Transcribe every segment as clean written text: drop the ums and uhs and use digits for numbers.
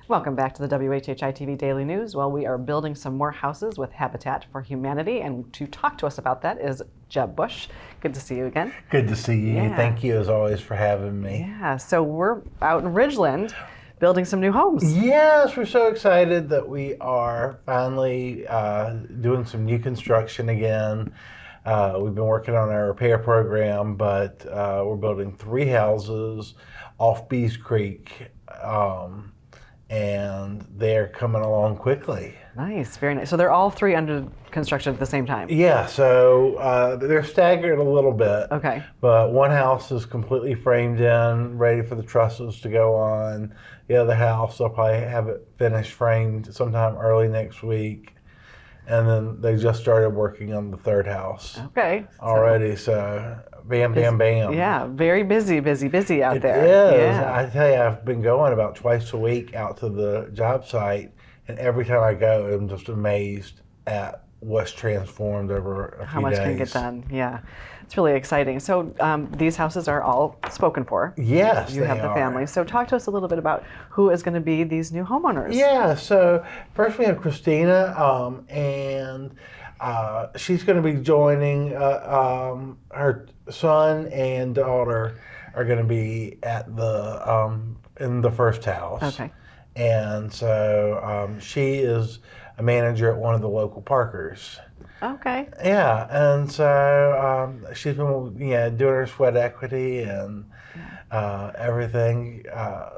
Welcome back to the WHHI-TV Daily News. Well, we are building some more houses with Habitat for Humanity, and to talk to us about that is JebBush. Good to see you again. Good to see you. Yeah. Thank you, as always, for having me. Yeah, so we're out in Ridgeland building some new homes. Yes, we're so excited that we are finally doing some new construction again. We've been working on our repair program, but we're building 3 houses off Bees Creek. And they're coming along quickly. Nice, very nice. So they're all 3 under construction at the same time? Yeah, so they're staggered a little bit. Okay. But one house is completely framed in, ready for the trusses to go on. The other house, they'll probably have it finished framed sometime early next week. And then they just started working on the 3rd house. Okay. Already, so bam, bam, bam. Yeah, very busy out there. It is. Yeah. I tell you, I've been going about twice a week out to the job site, and every time I go, I'm just amazed at what's transformed over a few days. How much can get done, yeah. It's really exciting. So these houses are all spoken for. Yes, You have the family. So talk to us a little bit about who is going to be these new homeowners. Yeah, so first we have Christina, and she's going to be joining, her son and daughter are going to be at the in the first house. Okay. And so she is a manager at one of the local parkers. Okay. Yeah, and so she's been doing her sweat equity and everything.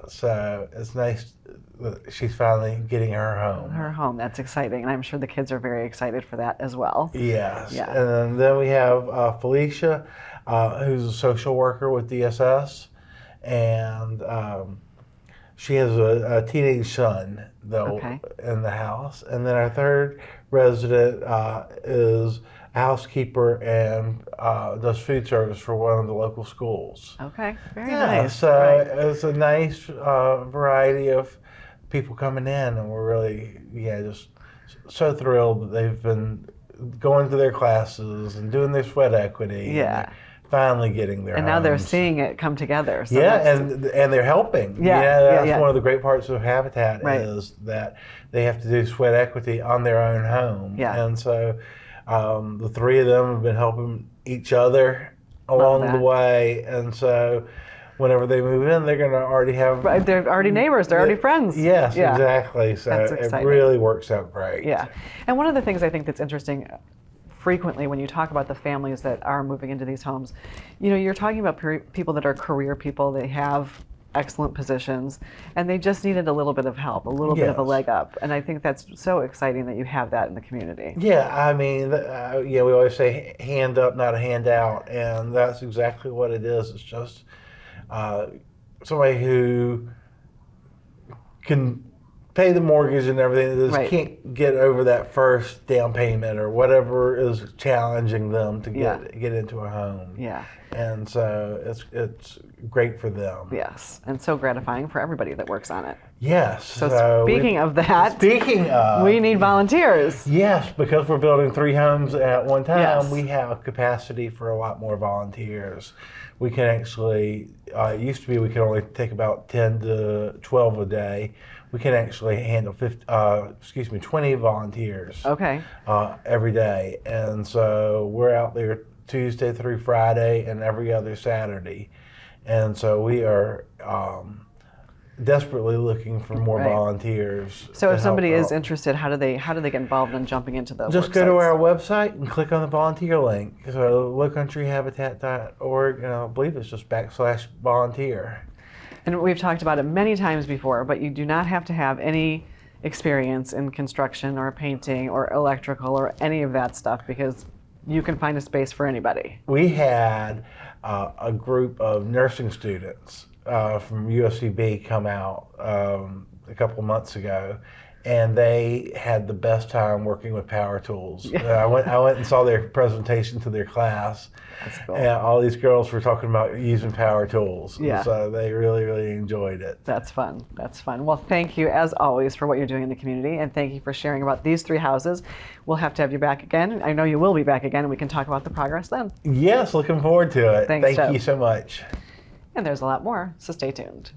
So it's nice that she's finally getting her home. Her home, that's exciting. And I'm sure the kids are very excited for that as well. Yes. Yeah. And then we have Felicia, who's a social worker with DSS. And she has a teenage son, though, in the house. And then our 3rd resident is a housekeeper and does food service for one of the local schools. Okay, very nice. So it's a nice variety of people coming in, and we're really, just so thrilled that they've been going to their classes and doing their sweat equity. Yeah. Finally getting their And now they're seeing it come together. So and they're helping. That's one of the great parts of Habitat is that they have to do sweat equity on their own home. Yeah. And so the 3 of them have been helping each other along the way. And so whenever they move in, they're going to already have... Right, they're already neighbors. They're already friends. Yes, exactly. So it really works out great. Yeah. And one of the things I think that's interesting frequently when you talk about the families that are moving into these homes, you're talking about people that are career people. They have excellent positions, and they just needed a little bit of help, a little bit of a leg up. And I think that's so exciting that you have that in the community. Yeah, I mean, we always say hand up, not a handout, and that's exactly what it is. It's just somebody who can pay the mortgage and everything, they just can't get over that first down payment or whatever is challenging them to get into a home. Yeah. And so it's great for them. Yes, and so gratifying for everybody that works on it. Yes. So speaking of that, we need volunteers. Yes, because we're building 3 homes at one time, we have capacity for a lot more volunteers. We can actually, it used to be we could only take about 10 to 12 a day. We can actually handle 20 volunteers every day. And so we're out there Tuesday through Friday and every other Saturday. And so we are desperately looking for more volunteers. So if somebody is interested, how do they get involved in jumping into the Just go to our website and click on the volunteer link. So lowcountryhabitat.org, and I believe it's just /volunteer. And we've talked about it many times before, but you do not have to have any experience in construction or painting or electrical or any of that stuff, because you can find a space for anybody. We had a group of nursing students from USCB come out a couple of months ago, and they had the best time working with power tools. I went and saw their presentation to their class. That's cool. And all these girls were talking about using power tools. Yeah. So they really, really enjoyed it. That's fun. That's fun. Well, thank you as always for what you're doing in the community, and thank you for sharing about these 3 houses. We'll have to have you back again. I know you will be back again, and we can talk about the progress then. Yes, looking forward to it. Thanks, Thank you so much. And there's a lot more, so stay tuned.